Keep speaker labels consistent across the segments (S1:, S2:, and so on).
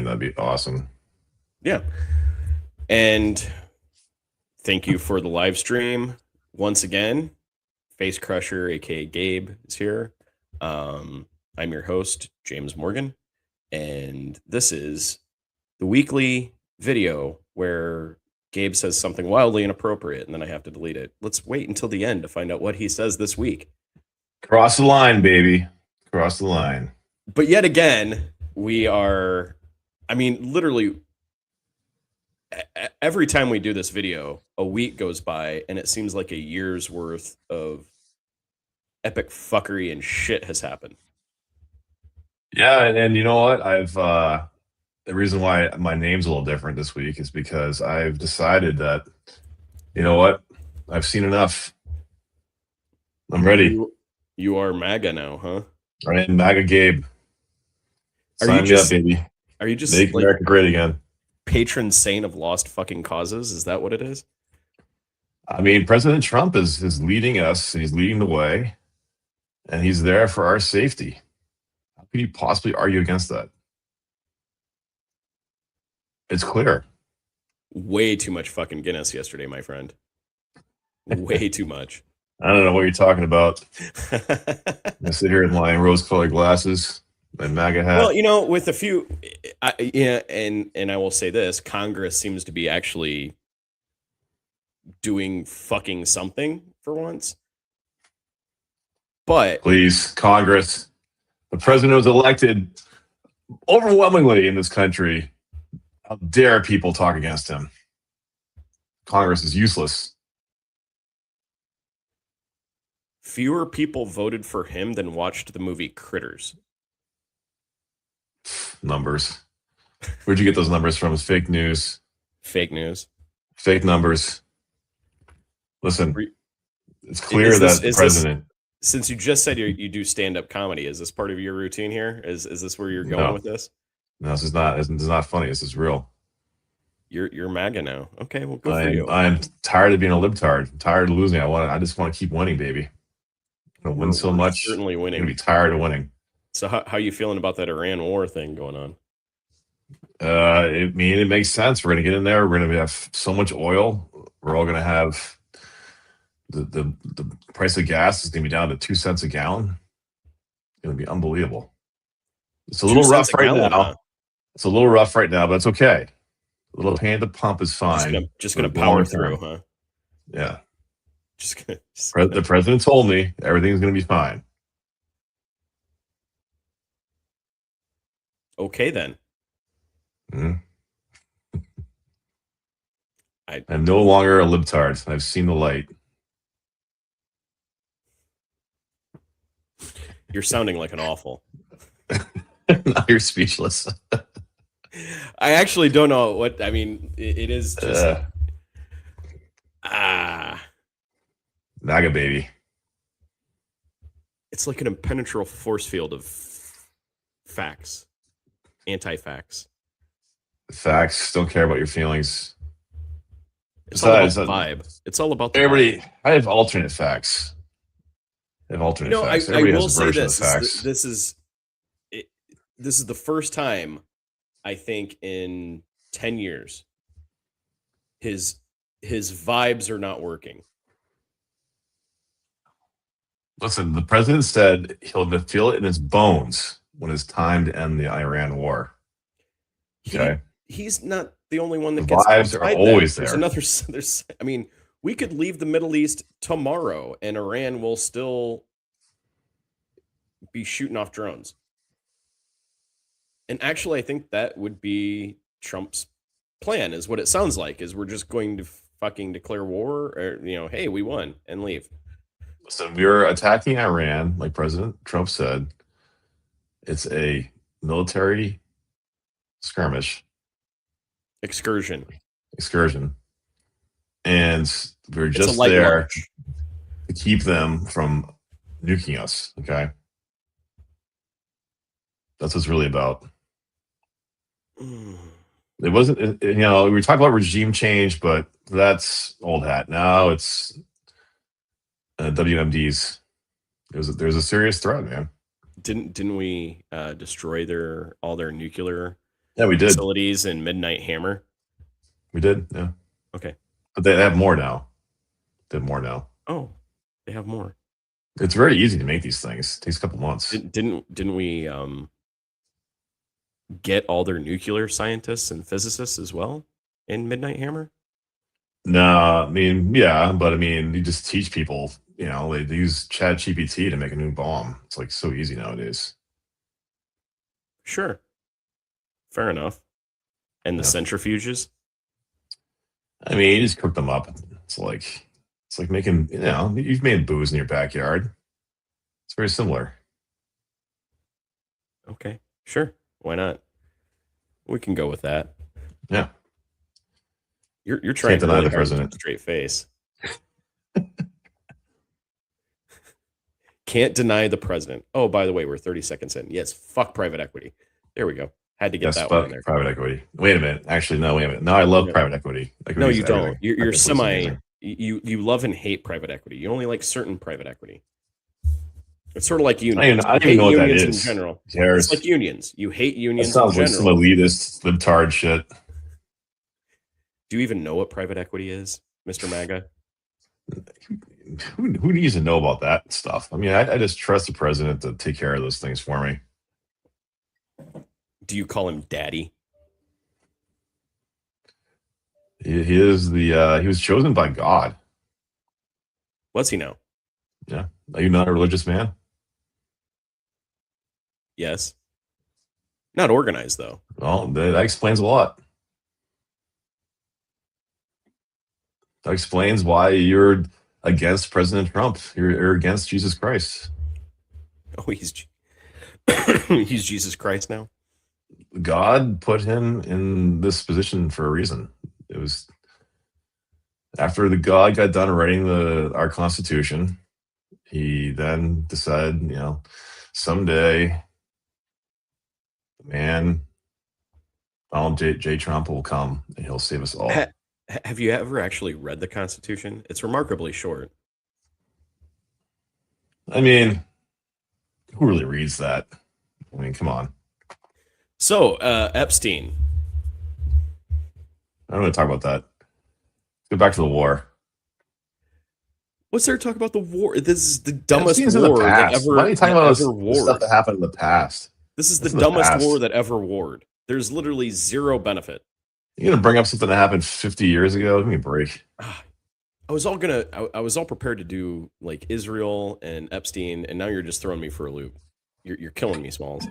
S1: That'd be awesome.
S2: Yeah. And thank you for the live stream once again. Face Crusher, aka Gabe, is here. I'm your host, James Morgan, and this is the weekly video where Gabe says something wildly inappropriate, and then I have to delete it. Let's wait until the end to find out what he says this week.
S1: Cross the line, baby. Cross the line.
S2: But yet again, we are, literally every time we do this video, a week goes by and it seems like a year's worth of epic fuckery and shit has happened.
S1: Yeah, and you know what? The reason why my name's a little different this week is because I've decided that, you know what? I've seen enough. I'm ready.
S2: You are MAGA now, huh?
S1: I am MAGA Gabe. Sign me up, baby.
S2: Are you just
S1: make America great again?
S2: Patron saint of lost fucking causes? Is that what it is?
S1: I mean, President Trump is leading us. He's leading the way, and he's there for our safety. How could you possibly argue against that? It's clear.
S2: Way too much fucking Guinness yesterday, my friend. Way too much.
S1: I don't know what you're talking about. I sit here with my rose-colored glasses, my MAGA hat.
S2: Well, you know, with a few, and I will say this: Congress seems to be actually doing fucking something for once. But
S1: please, Congress, the president was elected overwhelmingly in this country. How dare people talk against him? Congress is useless.
S2: Fewer people voted for him than watched the movie Critters.
S1: Numbers. Where'd you get those numbers from? It's fake news.
S2: Fake news.
S1: Fake numbers. Listen, it's clear that the president...
S2: Since you just said you do stand-up comedy, is this part of your routine here? Is this where you're going with this?
S1: No, this is not. This is not funny. This is real.
S2: You're MAGA now. Okay, well, good for you.
S1: I'm tired of being a libtard. I'm tired of losing. I just want to keep winning, baby. I'm gonna win so much.
S2: Certainly winning.
S1: I'm gonna be tired of winning.
S2: So how are you feeling about that Iran war thing going on?
S1: It makes sense. We're gonna get in there. We're gonna have so much oil. We're all gonna have the price of gas is gonna be down to 2 cents a gallon. It's gonna be unbelievable. It's a little rough right now. It's a little rough right now, but it's okay. A little pain at the pump is fine.
S2: Just gonna power through, huh?
S1: Yeah. The president told me everything's gonna be fine.
S2: Okay, then.
S1: Mm-hmm. I'm no longer a libtard. I've seen the light.
S2: You're sounding like an awful.
S1: Now you're speechless.
S2: I actually don't know what I mean. It is just
S1: MAGA baby.
S2: It's like an impenetrable force field of facts, anti-facts.
S1: Facts don't care about your feelings.
S2: It's all about the vibe. It's all about the
S1: everybody. Vibe. I have alternate facts. I have alternate facts.
S2: I will say this. This is the first time I think in 10 years his vibes are not working.
S1: Listen, the president said he'll feel it in his bones when it's time to end the Iran war. Okay,
S2: he's not the only one that gets
S1: vibes are always there.
S2: There's we could leave the Middle East tomorrow and Iran will still be shooting off drones. And actually, I think that would be Trump's plan, is what it sounds like, is we're just going to fucking declare war, or, hey, we won, and leave.
S1: So we're attacking Iran, like President Trump said. It's a military skirmish.
S2: Excursion.
S1: And we're just there to keep them from nuking us, okay? That's what it's really about. It wasn't, we talk about regime change, but that's old hat. Now it's WMDs. There's a serious threat, man.
S2: Didn't we destroy all their nuclear
S1: Yeah, we did.
S2: facilities and Midnight Hammer?
S1: We did. Yeah.
S2: Okay.
S1: But they have more now. They have more now.
S2: Oh, they have more.
S1: It's very easy to make these things. It takes a couple months.
S2: Didn't we get all their nuclear scientists and physicists as well in Midnight Hammer?
S1: No, I mean, yeah, but I mean, you just teach people, they use Chat GPT to make a new bomb. It's like so easy nowadays.
S2: Sure. Fair enough. And the
S1: Yeah.
S2: centrifuges?
S1: I mean, you just cook them up. It's like making, you've made booze in your backyard. It's very similar.
S2: Okay. Sure. Why not? We can go with that.
S1: Yeah.
S2: You're trying
S1: Can't deny
S2: really
S1: the
S2: hard to keep
S1: president.
S2: a straight face. Can't deny the president. Oh, by the way, we're 30 seconds in. Yes, fuck private equity. There we go. Had to get
S1: Yes,
S2: that one in
S1: fuck
S2: there.
S1: private equity. Wait a minute. Actually, no, wait a minute. No, I love
S2: No.
S1: private equity.
S2: No, you don't.
S1: Everything.
S2: You're
S1: Equity is
S2: semi.
S1: amazing.
S2: You love and hate private equity. You only like certain private equity. It's sort of like unions.
S1: I don't
S2: You
S1: even know
S2: hate
S1: what that
S2: unions
S1: is.
S2: in general.
S1: Who cares?
S2: It's like unions. You hate
S1: That
S2: unions in
S1: sounds like some
S2: general.
S1: elitist libtard shit.
S2: Do you even know what private equity is, Mr. MAGA?
S1: Who needs to know about that stuff? I mean, I just trust the president to take care of those things for me.
S2: Do you call him daddy?
S1: He is he was chosen by God.
S2: What's he now?
S1: Yeah. Are you not a religious man?
S2: Yes. Not organized, though.
S1: Well, that explains a lot. That explains why you're against President Trump. You're against Jesus Christ.
S2: Oh, he's he's Jesus Christ now.
S1: God put him in this position for a reason. It was after the God got done writing our Constitution, he then decided, someday the man Donald J. Trump will come and he'll save us all.
S2: Have you ever actually read the Constitution? It's remarkably short.
S1: I mean, who really reads that? I mean, come on.
S2: So, Epstein.
S1: I don't want to talk about that. Let's go back to the war.
S2: What's there to talk about the war? This is the dumbest
S1: Epstein's
S2: war
S1: in the
S2: that
S1: past.
S2: ever,
S1: Why are you talking
S2: that
S1: about
S2: ever
S1: the stuff
S2: warred.
S1: that happened in the past?
S2: This is
S1: That's
S2: the
S1: in the
S2: dumbest
S1: past.
S2: war that ever warred. There's literally zero benefit.
S1: You're gonna bring up something that happened 50 years ago? Give me a break.
S2: I was all prepared to do like Israel and Epstein, and now you're just throwing me for a loop. You're killing me, Smalls.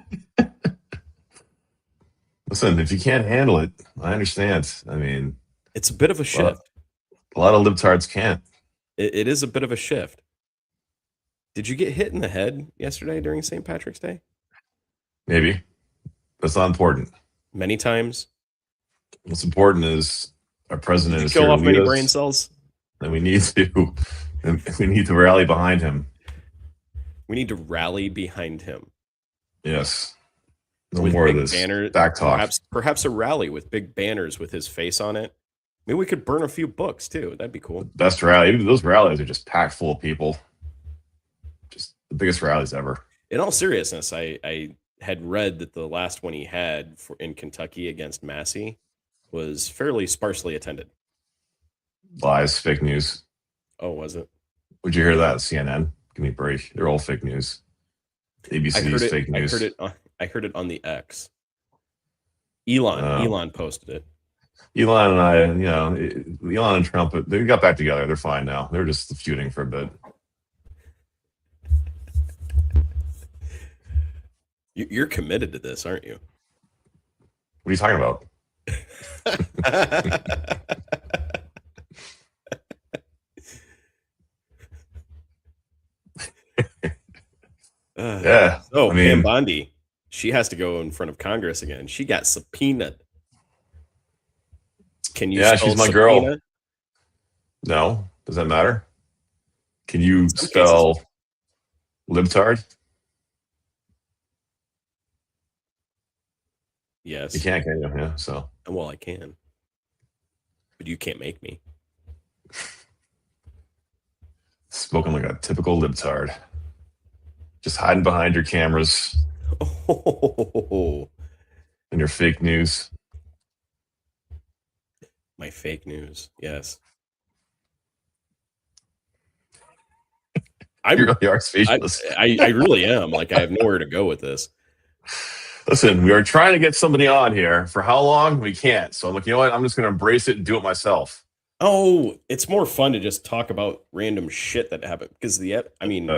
S1: Listen, if you can't handle it, I understand. I mean,
S2: It's a bit of a shift.
S1: a lot of libtards can't.
S2: It is a bit of a shift. Did you get hit in the head yesterday during St. Patrick's Day?
S1: Maybe. That's not important.
S2: Many times.
S1: What's important is our president
S2: Did
S1: is
S2: you
S1: here
S2: kill
S1: to
S2: off
S1: lead
S2: many
S1: us,
S2: brain cells?
S1: and we need to rally behind him.
S2: We need to rally behind him.
S1: Yes. No
S2: With
S1: more of
S2: big
S1: this
S2: banners,
S1: back talk.
S2: perhaps a rally with big banners with his face on it. Maybe we could burn a few books too. That'd be cool.
S1: Best rally. Even those rallies are just packed full of people. Just the biggest rallies ever.
S2: In all seriousness, I had read that the last one he had in Kentucky against Massey was fairly sparsely attended.
S1: Lies, fake news.
S2: Oh, was it?
S1: Would you hear that? CNN? Give me a break. They're all fake news. ABC's fake news.
S2: I heard it on the X. Elon posted it.
S1: Elon and I, Elon and Trump, they got back together. They're fine now. They're just feuding for a bit.
S2: You're committed to this, aren't you?
S1: What are you talking about? Yeah.
S2: So
S1: I mean,
S2: Pam Bondi, she has to go in front of Congress again. She got subpoenaed. Can you?
S1: Yeah,
S2: spell
S1: she's my
S2: subpoena?
S1: girl. No, does that matter? Can you
S2: Some
S1: spell libtard?
S2: Yes.
S1: You can't, can you? Yeah. So
S2: Well, I can, but you can't make me.
S1: spoken like a typical libtard. Just hiding behind your cameras.
S2: Oh,
S1: and your fake news.
S2: My fake news. Yes.
S1: You
S2: I'm
S1: really are
S2: I,
S1: speechless.
S2: I really am. Like, I have nowhere to go with this.
S1: Listen, we are trying to get somebody on here. For how long? We can't. So I'm like, you know what? I'm just going to embrace it and do it myself.
S2: Oh, it's more fun to just talk about random shit that happened because I mean,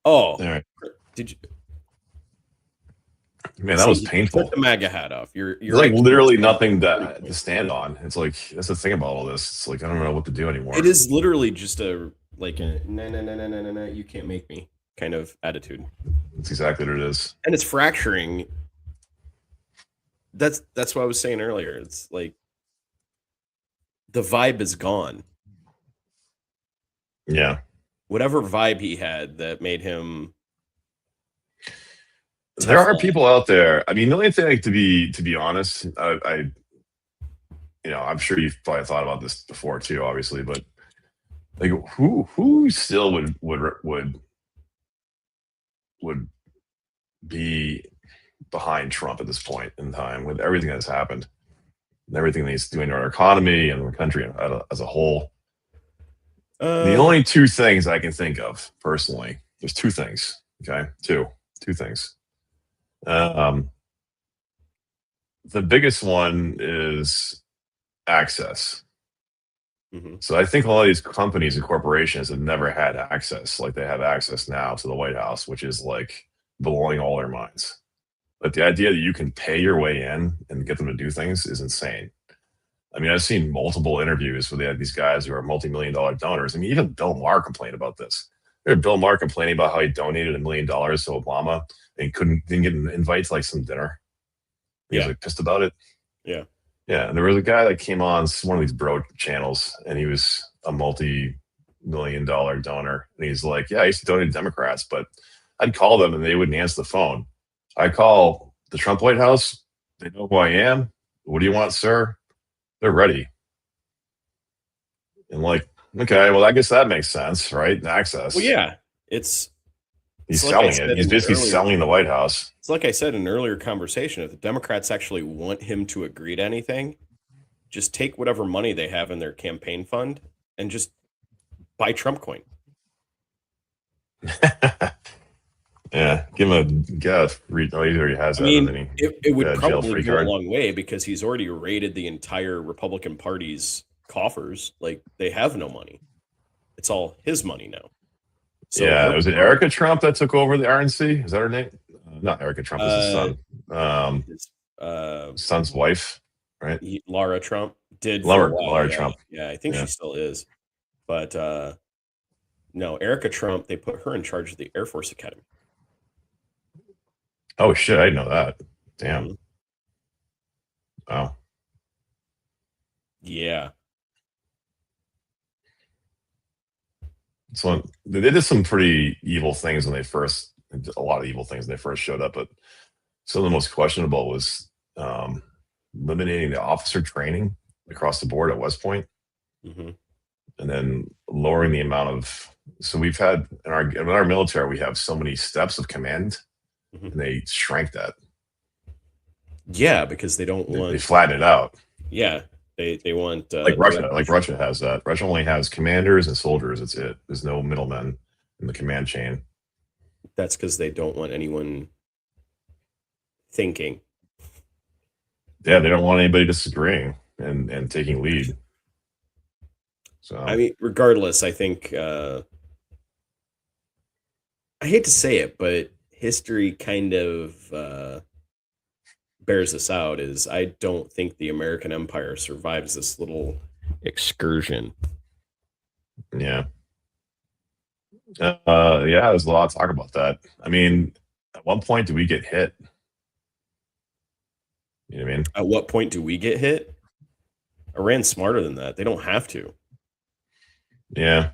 S1: All right.
S2: did you
S1: Man, that
S2: see?
S1: was
S2: He
S1: painful.
S2: took the MAGA hat off. Your
S1: There's like
S2: IQ is
S1: literally
S2: pretty
S1: nothing to
S2: good.
S1: stand on. It's like, that's the thing about all this. It's like, I don't know what to do anymore.
S2: It is literally just a no, you can't make me kind of attitude,
S1: That's exactly what it is.
S2: and it's fracturing. That's what I was saying earlier. It's like the vibe is gone.
S1: Yeah.
S2: Whatever vibe he had that made him
S1: There are
S2: Teflon.
S1: people out there. I mean, the only thing, like, to be honest, I'm sure you've probably thought about this before too, obviously, but like, who still would be behind Trump at this point in time with everything that's happened and everything that he's doing to our economy and the country as a whole? The only two things I can think of personally, there's two things. Okay, two things. The biggest one is access. So I think a lot of these companies and corporations have never had access like they have access now to the White House, which is like blowing all their minds. But the idea that you can pay your way in and get them to do things is insane. I mean, I've seen multiple interviews where they had these guys who are multi-million-dollar donors. I mean, even Bill Maher complained about this. I heard Bill Maher complaining about how he donated $1 million to Obama and didn't get an invite to like some dinner. He was like pissed about it.
S2: Yeah.
S1: Yeah. And there was a guy that came on one of these bro channels and he was a multi-million-dollar donor. And he's like, yeah, I used to donate to Democrats, but I'd call them and they wouldn't answer the phone. I call the Trump White House. They know who I am. What do you want, sir? They're ready. And like, okay, well, I guess that makes sense, right? Access.
S2: Well, yeah,
S1: he's
S2: like
S1: selling it. He's basically selling the White House.
S2: It's like I said in an earlier conversation, if the Democrats actually want him to agree to anything, just take whatever money they have in their campaign fund and just buy Trump coin.
S1: Yeah, give him a guess. He already has that.
S2: I mean, it would probably go a
S1: card.
S2: long way because he's already raided the entire Republican Party's coffers. Like, they have no money. It's all his money now.
S1: So yeah, was it Erica Trump that took over the RNC? Is that her name? Not Erica Trump, is his son. His son's wife, right?
S2: Laura Trump did.
S1: Laura Trump.
S2: Yeah, I think she still is. But no, Erica Trump, they put her in charge of the Air Force Academy.
S1: Oh shit, I didn't know that. Damn. Wow.
S2: Yeah.
S1: So they did some pretty evil things when they first, a lot of evil things when they first showed up, but some of the most questionable was eliminating the officer training across the board at West Point, and then lowering the amount of. So we've had in our military, we have so many steps of command, and they shrank that.
S2: Yeah, because they don't want.
S1: They flatten it out.
S2: Yeah. They want
S1: like Russia. Like Russia has that. Russia only has commanders and soldiers. That's it. There's no middlemen in the command chain.
S2: That's because they don't want anyone thinking.
S1: Yeah, they don't want anybody disagreeing and taking lead. So
S2: I mean, regardless, I think I hate to say it, but history kind of bears this out. Is I don't think the American Empire survives this little excursion.
S1: Yeah. There's a lot to talk about that. I mean, at one point, do we get hit? You know what I mean?
S2: At what point do we get hit? Iran's smarter than that. They don't have to.
S1: Yeah.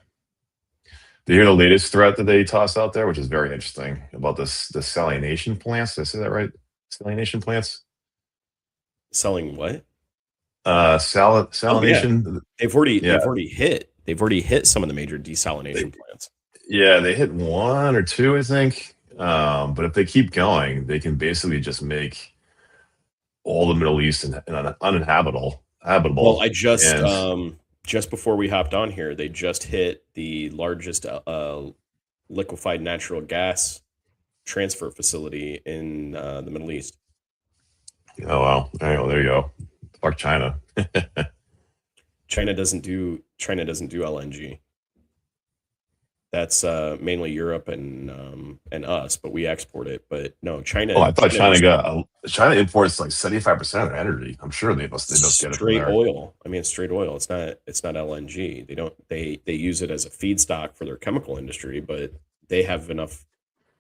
S1: Do you hear the latest threat that they tossed out there, which is very interesting, about the salination plants? Did I say that right? Salination plants?
S2: Selling what?
S1: Salination.
S2: Oh, yeah. They've already hit some of the major desalination plants.
S1: Yeah, they hit one or two, I think. But if they keep going, they can basically just make all the Middle East and uninhabitable.
S2: Well, I
S1: And
S2: just before we hopped on here, they just hit the largest liquefied natural gas transfer facility in the Middle East.
S1: oh wow, there you go. Fuck China.
S2: China doesn't do LNG. That's mainly Europe and us, but we export it. But no, China.
S1: Oh, I thought
S2: China just
S1: China imports like 75% of their energy. I'm sure they must get it from
S2: straight
S1: there.
S2: oil. I mean, it's straight oil. It's not LNG. They use it as a feedstock for their chemical industry, but they have enough.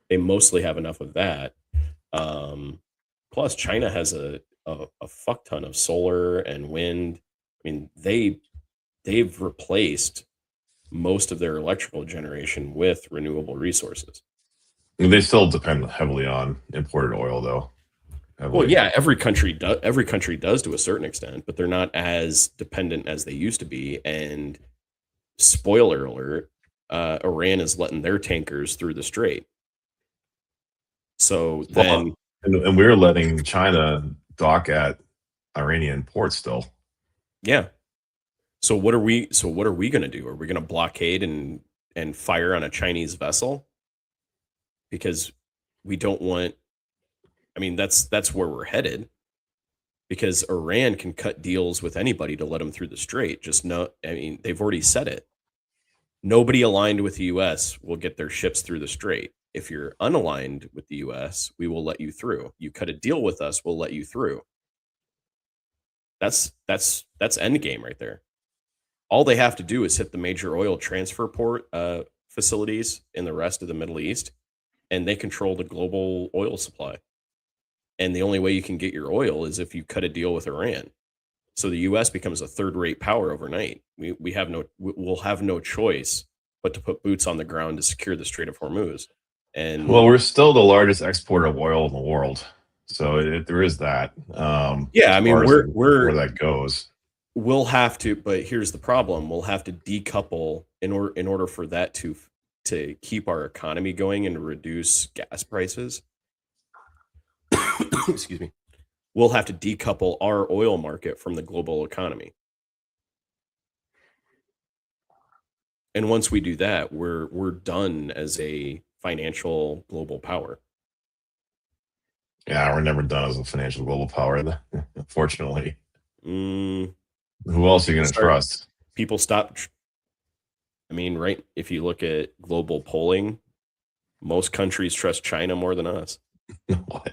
S2: They mostly have enough of that. Plus, China has a fuck ton of solar and wind. I mean, they've replaced most of their electrical generation with renewable resources.
S1: They still depend heavily on imported oil, though.
S2: Well, yeah, every country does to a certain extent, but they're not as dependent as they used to be. And spoiler alert, Iran is letting their tankers through the strait. So then,
S1: and we're letting China dock at Iranian ports still.
S2: yeah. So what are we going to do? Are we going to blockade and fire on a Chinese vessel? Because we don't want. I mean, that's where we're headed. Because Iran can cut deals with anybody to let them through the strait. I mean, they've already said it. Nobody aligned with the U.S. will get their ships through the strait. If you're unaligned with the U.S., we will let you through. You cut a deal with us, we'll let you through. That's end game right there. All they have to do is hit the major oil transfer port facilities in the rest of the Middle East, and they control the global oil supply. And the only way you can get your oil is if you cut a deal with Iran. So the U.S. becomes a third-rate power overnight. We'll have no choice but to put boots on the ground to secure the Strait of Hormuz. And
S1: well, we're still the largest exporter of oil in the world, so there is that.
S2: Yeah, I mean, we're
S1: where that goes.
S2: We'll have to, but here's the problem: we'll have to decouple in order for that to keep our economy going and reduce gas prices. Excuse me. We'll have to decouple our oil market from the global economy. And once we do that, we're done as a financial global power.
S1: Yeah, we're never done as a financial global power, unfortunately.
S2: Mm,
S1: Who else are you going to trust?
S2: People stop. I mean, right? If you look at global polling, most countries trust China more than us.
S1: Why?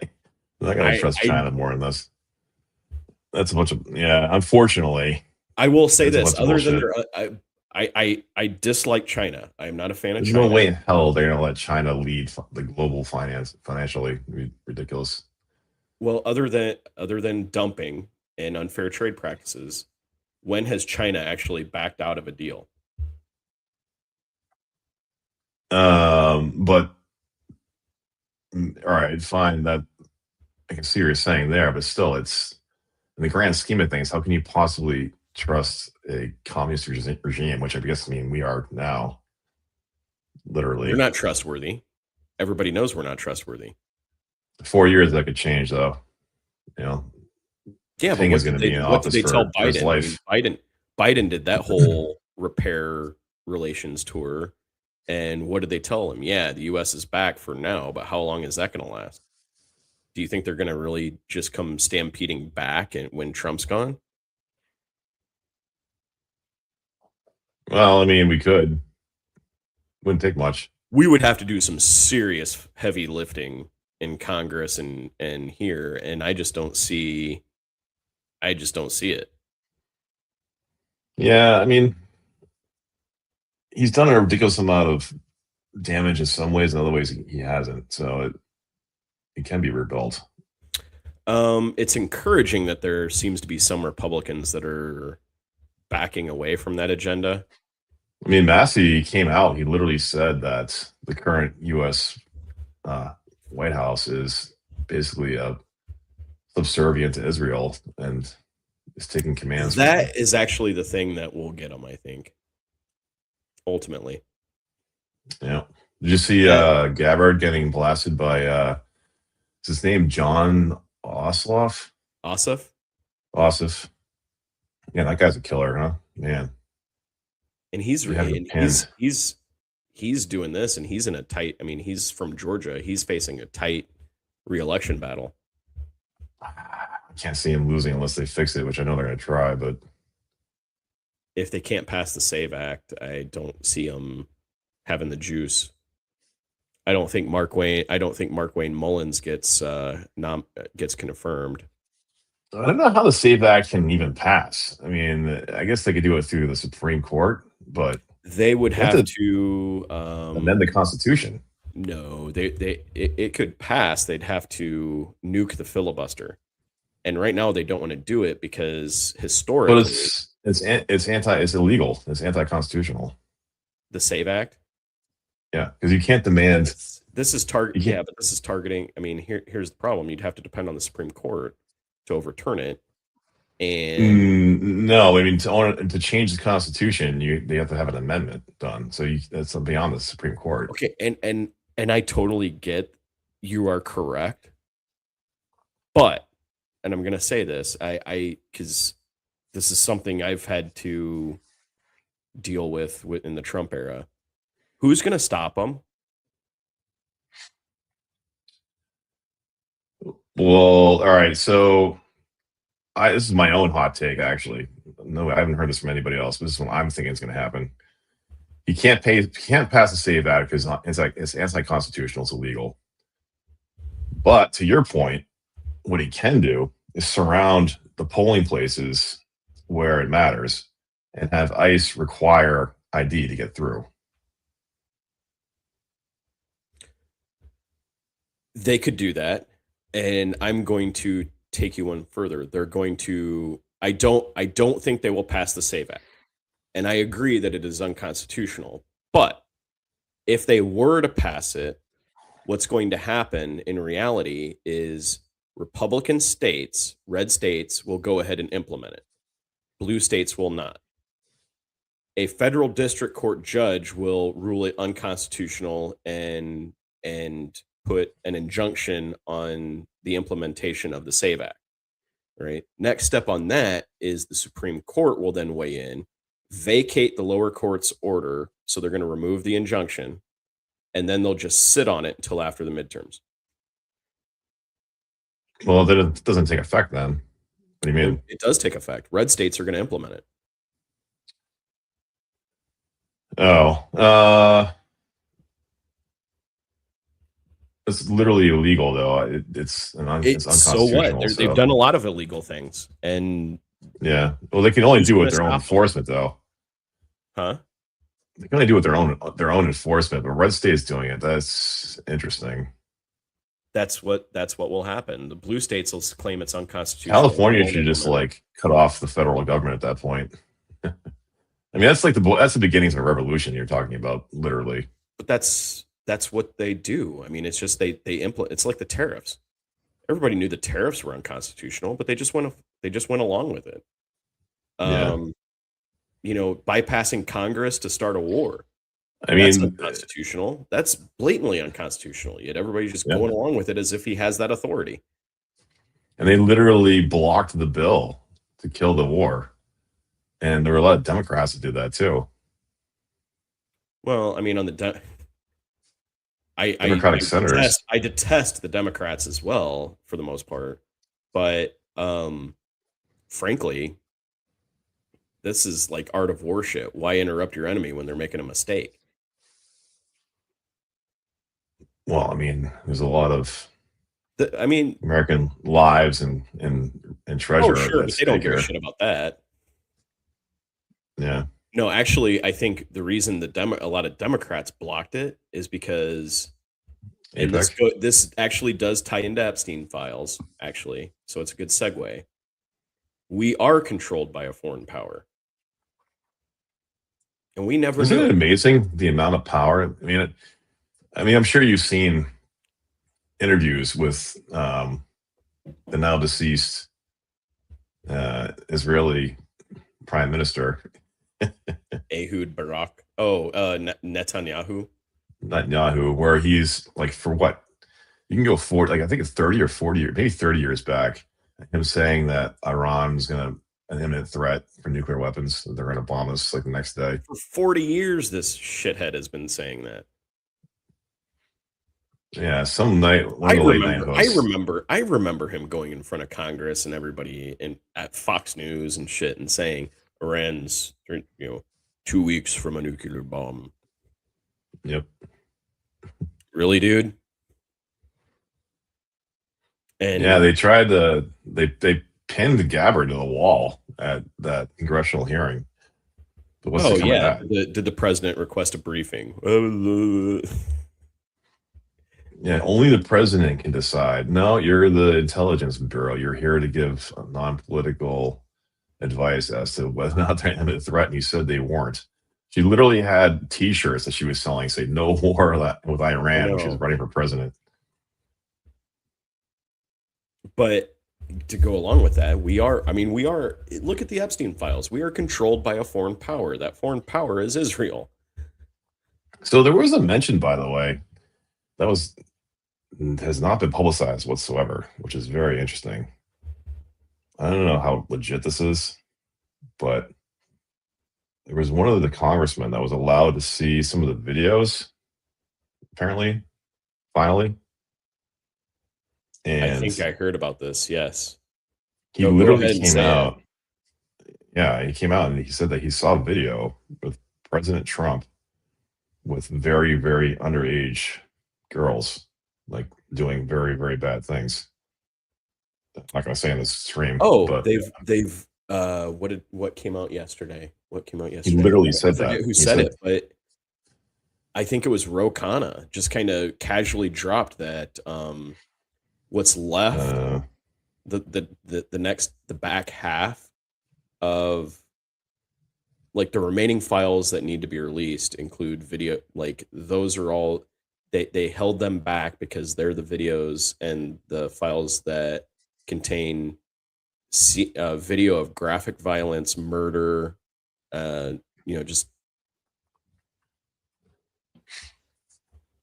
S1: I'm not going to trust China more than this. That's a bunch of unfortunately.
S2: I will say this: other than I dislike China. I am not a fan of China.
S1: There's no way in hell they're going to let China lead the global financially. Ridiculous.
S2: Well, other than dumping and unfair trade practices, when has China actually backed out of a deal?
S1: But all right, fine. That I can see what you're saying there, but still, it's in the grand scheme of things. How can you possibly trust a communist regime, which I guess we are now? Literally,
S2: we're not trustworthy. Everybody knows we're not trustworthy.
S1: 4 years that could change, though. Yeah,
S2: but
S1: is going to be in office.
S2: What did they tell Biden? I mean, Biden did that whole repair relations tour. And what did they tell him? Yeah, the U.S. is back for now, but how long is that going to last? Do you think they're going to really just come stampeding back when Trump's gone?
S1: Well, I mean, we could. Wouldn't take much.
S2: We would have to do some serious heavy lifting in Congress and here, and I just don't see it.
S1: Yeah, I mean, he's done a ridiculous amount of damage in some ways, in other ways he hasn't. So it can be rebuilt.
S2: It's encouraging that there seems to be some Republicans that are backing away from that agenda.
S1: I mean, Massey came out. He literally said that the current U.S. White House is basically subservient to Israel and is taking commands.
S2: That is actually the thing that will get him, I think. Ultimately.
S1: Yeah. Did you see Gabbard getting blasted by is his name John Ossoff?
S2: Asif.
S1: Asif. Yeah, that guy's a killer, huh? Man,
S2: And
S1: you have him
S2: and
S1: pinned.
S2: he's doing this, and he's in a tight. I mean, he's from Georgia. He's facing a tight re-election battle.
S1: I can't see him losing unless they fix it, which I know they're going to try. But
S2: If they can't pass the SAVE Act, I don't see him having the juice. I don't think Mark Wayne Mullins gets confirmed.
S1: I don't know how the SAVE Act can even pass. I mean, I guess they could do it through the Supreme Court, but
S2: They would
S1: they have
S2: have
S1: to
S2: to
S1: amend the Constitution.
S2: no, it could pass. They'd have to nuke the filibuster. And right now they don't want to do it because
S1: But
S2: historically
S1: it's illegal. It's anti-constitutional.
S2: the SAVE Act.
S1: Yeah, because you can't demand.
S2: This is
S1: You can't,
S2: but this is targeting. I mean, here's the problem. You'd have to depend on the Supreme Court to overturn it. And
S1: no, I mean to change the Constitution, they have to have an amendment done. So that's beyond the Supreme Court.
S2: okay, and I totally get you are correct. But, and I'm gonna say this, I because this is something I've had to deal with in the Trump era. Who's gonna stop them?
S1: Well, all right. So this is my own hot take, actually. No, I haven't heard this from anybody else, but this is what I'm thinking is going to happen. He can't pass the SAVE Act because it's anti-constitutional, it's illegal. But to your point, what he can do is surround the polling places where it matters and have ICE require ID to get through.
S2: They could do that, and I'm going to take you one further. They're going to. I don't think they will pass the SAVE Act, and I agree that it is unconstitutional. But if they were to pass it, what's going to happen in reality is Republican states, red states, will go ahead and implement it. Blue states will not. A federal district court judge will rule it unconstitutional and put an injunction on the implementation of the SAVE Act. Right. Next step on that is the Supreme Court will then weigh in, vacate the lower court's order. So they're going to remove the injunction, and then they'll just sit on it until after the midterms.
S1: Well, then it doesn't take effect then. What do you mean?
S2: It does take effect. Red states are going to implement it.
S1: Oh, it's literally illegal, though. It's unconstitutional.
S2: So what? They've done a lot of illegal things, and
S1: yeah. Well, they can only do it with their own enforcement, though.
S2: Huh?
S1: They can only do it with their own enforcement. But red state's doing it. That's interesting.
S2: That's what will happen. The blue states will claim it's unconstitutional.
S1: California should just cut off the federal government at that point. I mean, that's the beginnings of a revolution you're talking about, literally.
S2: But that's what they do. I mean, it's just they implement. It's like the tariffs. Everybody knew the tariffs were unconstitutional, but they just went along with it. Bypassing Congress to start a war.
S1: I mean,
S2: that's unconstitutional. That's blatantly unconstitutional. Yet everybody's just going along with it as if he has that authority.
S1: And they literally blocked the bill to kill the war. And there were a lot of Democrats that did that too.
S2: Well, I mean, on the
S1: Democratic senators.
S2: I detest the Democrats as well for the most part, but frankly, this is like art of war shit. Why interrupt your enemy when they're making a mistake?
S1: Well, I mean, there's a lot of American lives and treasure.
S2: Oh, sure, but they don't give a shit about that.
S1: Yeah.
S2: No, actually, I think the reason a lot of Democrats blocked it is because this actually does tie into Epstein files, actually. So it's a good segue. We are controlled by a foreign power. And we never
S1: Isn't it amazing the amount of power? I mean, I'm sure you've seen interviews with the now deceased Israeli prime minister.
S2: Ehud Barak. Oh, Netanyahu.
S1: Netanyahu, where he's like, for what? You can go forward, like I think it's 30 or 40 years, maybe 30 years back. him saying that Iran's going to an imminent threat for nuclear weapons. They're going to bomb us like the next day.
S2: For 40 years, this shithead has been saying that.
S1: Yeah, some night, one of the late night hosts.
S2: I remember him going in front of Congress and everybody at Fox News and shit and saying Iran's 2 weeks from a nuclear bomb.
S1: Yep.
S2: Really, dude? And
S1: yeah, they tried to they pinned Gabbard to the wall at that congressional hearing. But what's the
S2: yeah, did the president request a briefing?
S1: Yeah, only the president can decide. No, you're the intelligence bureau. You're here to give non-political advice as to whether or not they're an imminent threat. And you said they weren't. She literally had T-shirts that she was selling, say "No war with Iran" when she was running for president.
S2: But to go along with that, we are. Look at the Epstein files. We are controlled by a foreign power. That foreign power is Israel.
S1: So there was a mention, by the way, that has not been publicized whatsoever, which is very interesting. I don't know how legit this is, but there was one of the congressmen that was allowed to see some of the videos, apparently, finally. And
S2: I think I heard about this. Yes.
S1: He literally came out. Yeah, he came out and he said that he saw a video with President Trump with very, very underage girls, like doing very, very bad things. I'm not going to say in this stream.
S2: Oh, but they've what came out yesterday? What came out yesterday?
S1: He literally said that.
S2: Who said it? But I think it was Ro Khanna just kind of casually dropped that. What's left? The back half of like the remaining files that need to be released include video. Like those are all they held them back because they're the videos and the files that contain video of graphic violence, murder, just.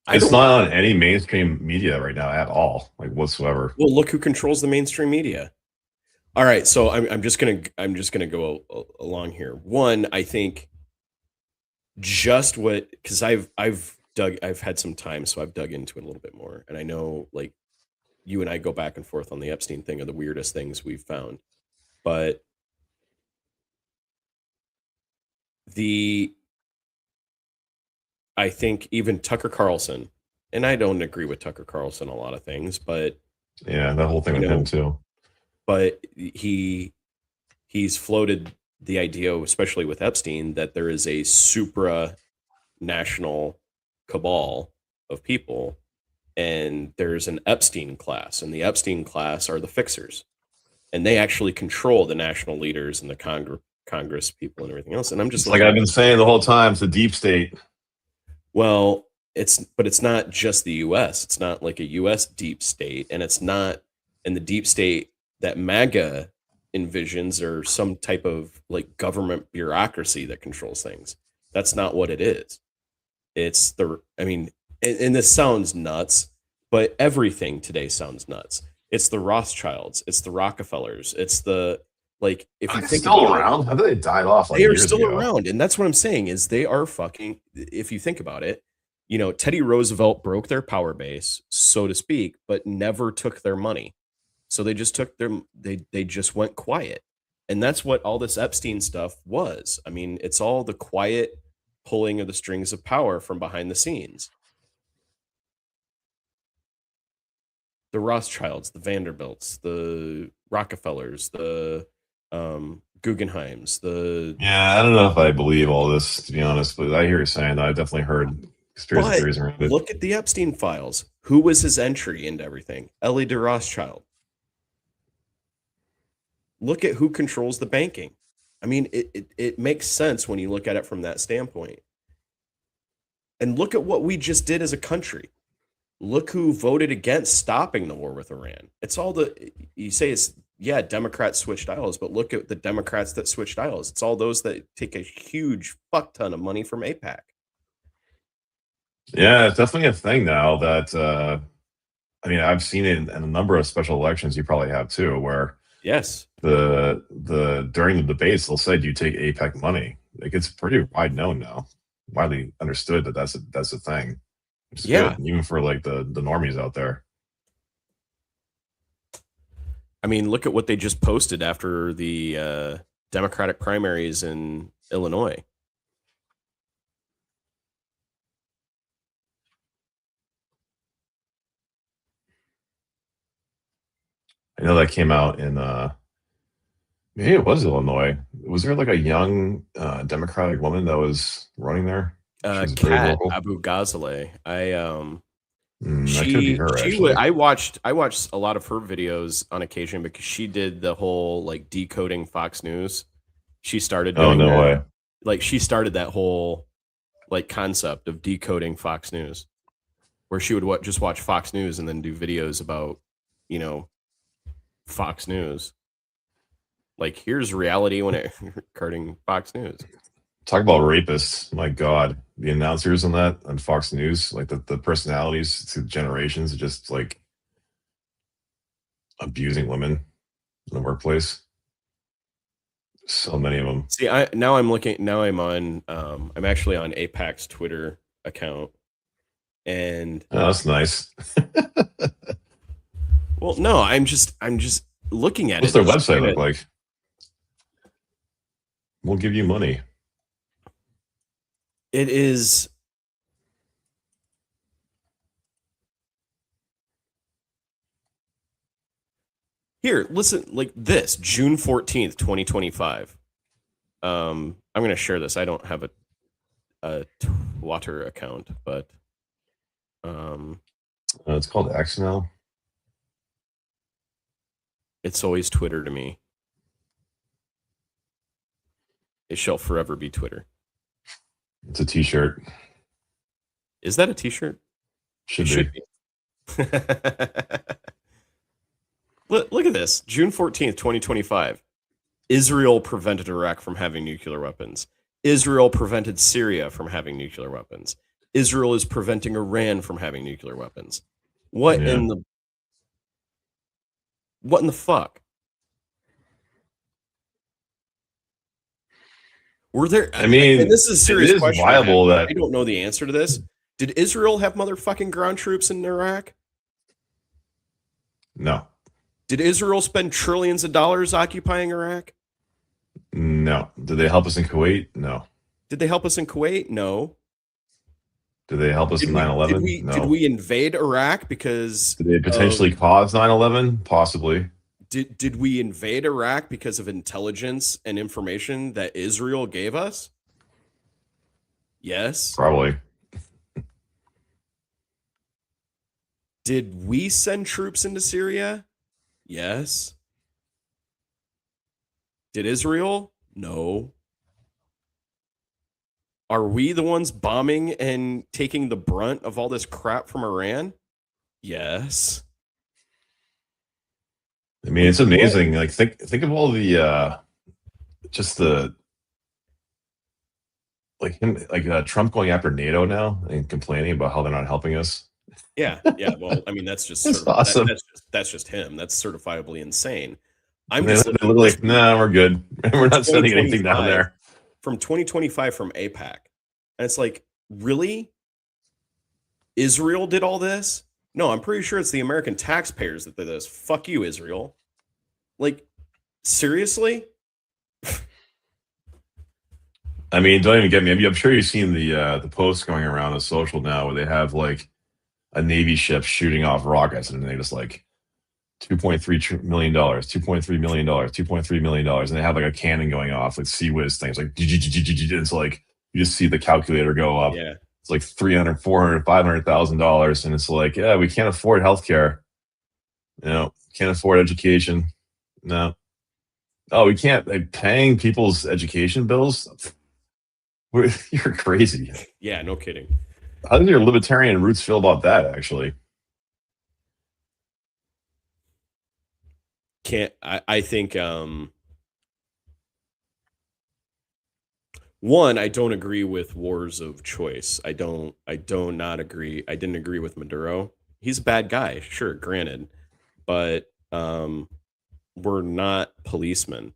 S1: It's not on any mainstream media right now at all, like whatsoever.
S2: Well, look who controls the mainstream media. All right, so I'm just gonna go along here. One, I think because I've had some time, so I've dug into it a little bit more, and I know like you and I go back and forth on the Epstein thing are the weirdest things we've found, but I think even Tucker Carlson, and I don't agree with Tucker Carlson a lot of things, but
S1: yeah, that whole thing with him too.
S2: But he's floated the idea, especially with Epstein, that there is a supra-national cabal of people, and there's an Epstein class, and the Epstein class are the fixers, and they actually control the national leaders and the Congress people and everything else. And I'm just
S1: like I've been saying the whole time, it's the deep state.
S2: Well, it's not just the U.S. It's not like a U.S. deep state, and it's not in the deep state that MAGA envisions or some type of like government bureaucracy that controls things. That's not what it is. It's and this sounds nuts, but everything today sounds nuts. It's the Rothschilds, it's the Rockefellers, it's the like. If you think
S1: still around, how did they die off? Like
S2: they are still around, and that's what I'm saying is they are fucking. If you think about it, Teddy Roosevelt broke their power base, so to speak, but never took their money. So they just took they just went quiet. And that's what all this Epstein stuff was. I mean, it's all the quiet pulling of the strings of power from behind the scenes. The Rothschilds, the Vanderbilts, the Rockefellers, the Guggenheims,
S1: I don't know if I believe all this, to be honest, but I hear you saying that. I've definitely heard conspiracy theories around it.
S2: Look at the Epstein files. Who was his entry into everything? Ellie de Rothschild. Look at who controls the banking. I mean, it makes sense when you look at it from that standpoint. And look at what we just did as a country. Look who voted against stopping the war with Iran. It's all you say it's, Democrats switched aisles, but look at the Democrats that switched aisles. It's all those that take a huge fuck ton of money from AIPAC.
S1: Yeah, it's definitely a thing now that, I've seen it in a number of special elections, you probably have too, where
S2: Yes.
S1: The during the debates they'll say, "Do you take APEC money?" Like it's pretty wide known now, widely understood that that's a thing, which is
S2: Yeah.
S1: good, even for like the normies out there.
S2: I mean, look at what they just posted after the Democratic primaries in Illinois.
S1: I know that came out in maybe it was Illinois. Was there like a young Democratic woman that was running there? She was very
S2: Kat
S1: vocal.
S2: Abu Ghazaleh.
S1: That could be her actually.
S2: I watched a lot of her videos on occasion because she did the whole like decoding Fox News. She started
S1: Oh
S2: doing
S1: no
S2: that.
S1: way.
S2: Like she started that whole like concept of decoding Fox News, where she would just watch Fox News and then do videos about, you know, Fox News. Like here's reality when it regarding Fox News.
S1: Talk about rapists. My God. The announcers on that on Fox News, like the personalities to generations, just like abusing women in the workplace. So many of them.
S2: See, I'm actually on APAC's Twitter account. And
S1: Oh, that's nice.
S2: well, no, I'm just looking at
S1: What's
S2: it.
S1: their website look like? We'll give you money.
S2: It is here, listen, like this, June 14th, 2025. I'm gonna share this. I don't have a Twitter account, but
S1: It's called X now.
S2: it's always Twitter to me. It shall forever be Twitter.
S1: It's a T-shirt.
S2: Is that a T-shirt?
S1: Should be.
S2: Look at this. June 14th, 2025. Israel prevented Iraq from having nuclear weapons. Israel prevented Syria from having nuclear weapons. Israel is preventing Iran from having nuclear weapons. What in the fuck? Were there?
S1: I mean,
S2: and this is a serious
S1: it is
S2: question.
S1: viable that
S2: I don't know the answer to this. Did Israel have motherfucking ground troops in Iraq?
S1: No.
S2: Did Israel spend trillions of dollars occupying Iraq?
S1: No. Did they help us in Kuwait? No.
S2: Did they help us in Kuwait? No.
S1: Did they help us in 9/11? No.
S2: Did we invade Iraq because
S1: Did they potentially cause 9/11? Possibly.
S2: Did we invade Iraq because of intelligence and information that Israel gave us? Yes.
S1: Probably.
S2: Did we send troops into Syria? Yes. Did Israel? No. Are we the ones bombing and taking the brunt of all this crap from Iran? Yes.
S1: I mean, it's amazing. Like think of all the just the Trump going after NATO now and complaining about how they're not helping us.
S2: Yeah. Well, I mean, that's just
S1: That's awesome.
S2: that's just him. That's certifiably insane.
S1: They look like, nah, we're good. We're not sending anything down there.
S2: From 2025 from APAC. And it's like, really? Israel did all this? No, I'm pretty sure it's the American taxpayers that did this. Fuck you, Israel. Like, seriously?
S1: I mean, don't even get me. I mean, I'm sure you've seen the posts going around on social now where they have like a Navy ship shooting off rockets and they just like $2.3 million, $2.3 million, $2.3 million, and they have like a cannon going off, like Sea Whiz things, like it's like you just see the calculator go up.
S2: Yeah.
S1: It's like $300, $400, $500,000, and it's like, yeah, we can't afford healthcare. You know, can't afford education. No. Oh, we can't like paying people's education bills. You're crazy.
S2: Yeah, no kidding.
S1: How do your libertarian roots feel about that? Actually,
S2: I think one, I don't agree with wars of choice. I do not agree. I didn't agree with Maduro. He's a bad guy, sure, granted, but we're not policemen.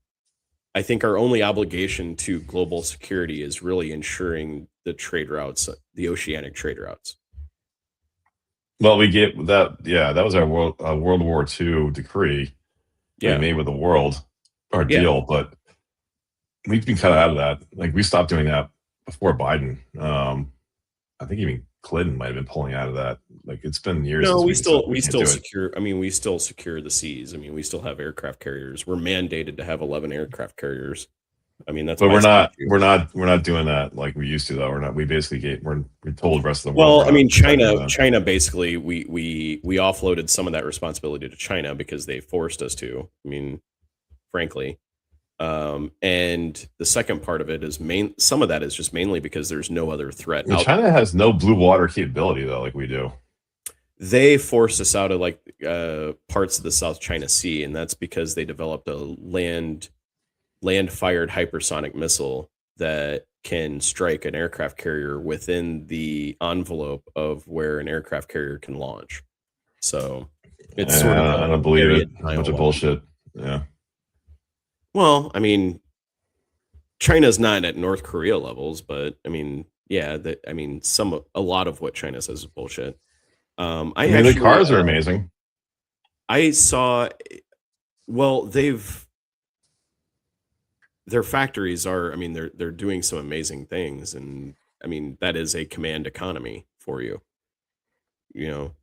S2: I think our only obligation to global security is really ensuring the trade routes, the oceanic trade routes.
S1: Well, we get that. Yeah, that was our World War II decree we
S2: Yeah.
S1: made with the world, our
S2: Yeah.
S1: deal. But we've been cut out of that. Like we stopped doing that before Biden. I think even Clinton might have been pulling out of that. Like it's been years
S2: No,
S1: since
S2: we
S1: we said
S2: still
S1: we
S2: we
S1: can't
S2: still
S1: do it.
S2: secure. I mean, we still secure the seas. I mean, we still have aircraft carriers. We're mandated to have 11 aircraft carriers. I mean, that's
S1: But
S2: by statute.
S1: we're not doing that like we used to though. We're not. We basically we're told the rest of the world
S2: Well, I mean,
S1: we're not doing
S2: China basically we offloaded some of that responsibility to China because they forced us to. I mean, frankly. And the second part of it is some of that is just mainly because there's no other threat
S1: that.
S2: out.
S1: China has no blue water capability though, like we do.
S2: They forced us out of like parts of the South China Sea, and that's because they developed a land-fired hypersonic missile that can strike an aircraft carrier within the envelope of where an aircraft carrier can launch. So it's sort of
S1: I
S2: a
S1: don't believe
S2: area
S1: it. It's a
S2: denial
S1: bunch of
S2: weapon.
S1: bullshit. Yeah.
S2: Well, I mean, China's not at North Korea levels, but I mean, yeah, I mean, a lot of what China says is bullshit.
S1: I
S2: I
S1: mean, the
S2: actually,
S1: cars are amazing.
S2: I saw, well, their factories are, I mean, they're doing some amazing things, and I mean, that is a command economy for you. You know,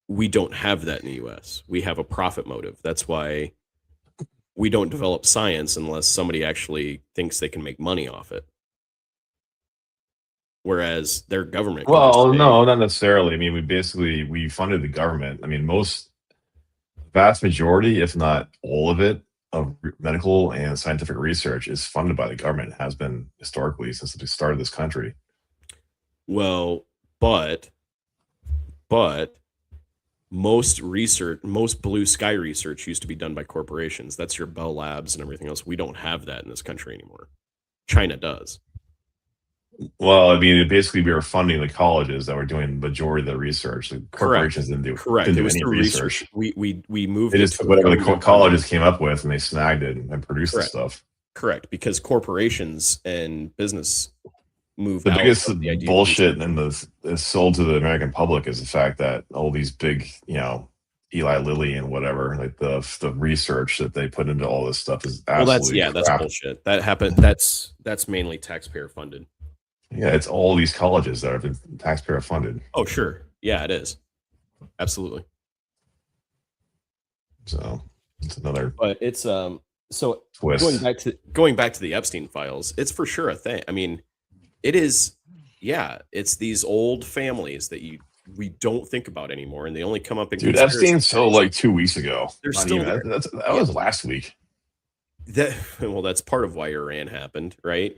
S2: we don't have that in the U.S. We have a profit motive. That's why we don't develop science unless somebody actually thinks they can make money off it. Whereas their government can just
S1: Well,
S2: say,
S1: no, not necessarily. I mean, we funded the government. I mean, vast majority, if not all of it, of medical and scientific research is funded by the government. Has been historically since the start of this country.
S2: well, but most blue sky research used to be done by corporations. That's your Bell Labs and everything else. We don't have that in this country anymore. China does.
S1: Well, I mean, basically, we were funding the colleges that were doing the majority of the research. The
S2: Correct.
S1: corporations
S2: Correct.
S1: didn't
S2: It
S1: do
S2: was
S1: any
S2: through research.
S1: research.
S2: We
S1: They
S2: moved it
S1: just
S2: to
S1: took
S2: a
S1: whatever the
S2: government funded.
S1: colleges came up with and they snagged it and produced the
S2: Correct.
S1: stuff.
S2: Correct. Because corporations and business moved
S1: The
S2: out
S1: biggest
S2: of the idea of research.
S1: bullshit and the is sold to the American public is the fact that all these big, Eli Lilly and whatever, like the research that they put into all this stuff is
S2: Well,
S1: absolutely
S2: that's
S1: crap.
S2: bullshit. That happened. That's mainly taxpayer funded.
S1: Yeah, it's all these colleges that have been taxpayer funded.
S2: Oh, sure. Yeah, it is. Absolutely.
S1: So it's another
S2: But it's so
S1: twist.
S2: going back to the Epstein files, it's for sure a thing. I mean, it is, yeah, it's these old families that we don't think about anymore, and they only come up in
S1: Dude,
S2: conspiracy
S1: Epstein's so
S2: theories.
S1: like 2 weeks ago.
S2: They're
S1: Not
S2: still
S1: even
S2: there.
S1: that was last week.
S2: Well, that's part of why Iran happened, right?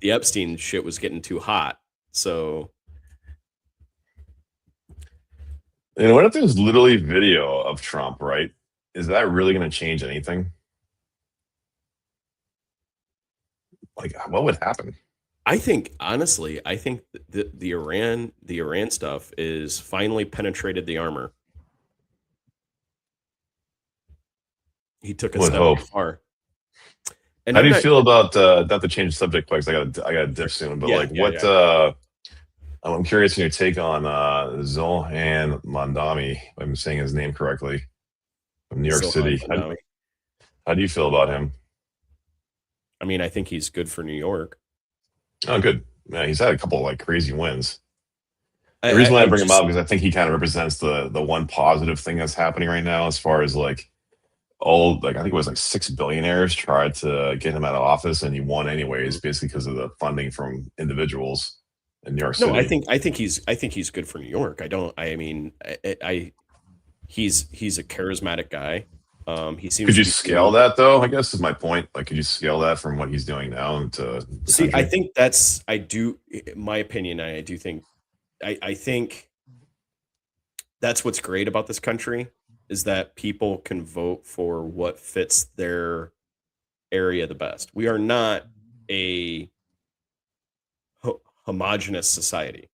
S2: The Epstein shit was getting too hot. So
S1: And what if there's literally video of Trump, right? Is that really going to change anything? Like, what would happen?
S2: I think honestly, I think the Iran stuff is finally penetrated the armor. He took a
S1: Would
S2: step
S1: hope.
S2: too far. And
S1: How do you feel about not to change the subject, because I got to dip soon, but I'm curious in your take on Zohan Mandami, if I'm saying his name correctly, from New York City. How do you feel about him?
S2: I mean, I think he's good for New York.
S1: Oh, good. Yeah, he's had a couple of like crazy wins. The reason why I bring him up is I think he kind of represents the one positive thing that's happening right now, as far as like I think it was like 6 billionaires tried to get him out of office, and he won anyways, basically because of the funding from individuals in New York City.
S2: No, I think he's good for New York. He's a charismatic guy. He seems.
S1: Could you scale that though? I guess is my point. Like, could you scale that from what he's doing now to
S2: see? I think my opinion. I do think. I think that's what's great about this country, is that people can vote for what fits their area the best. We are not a homogenous society,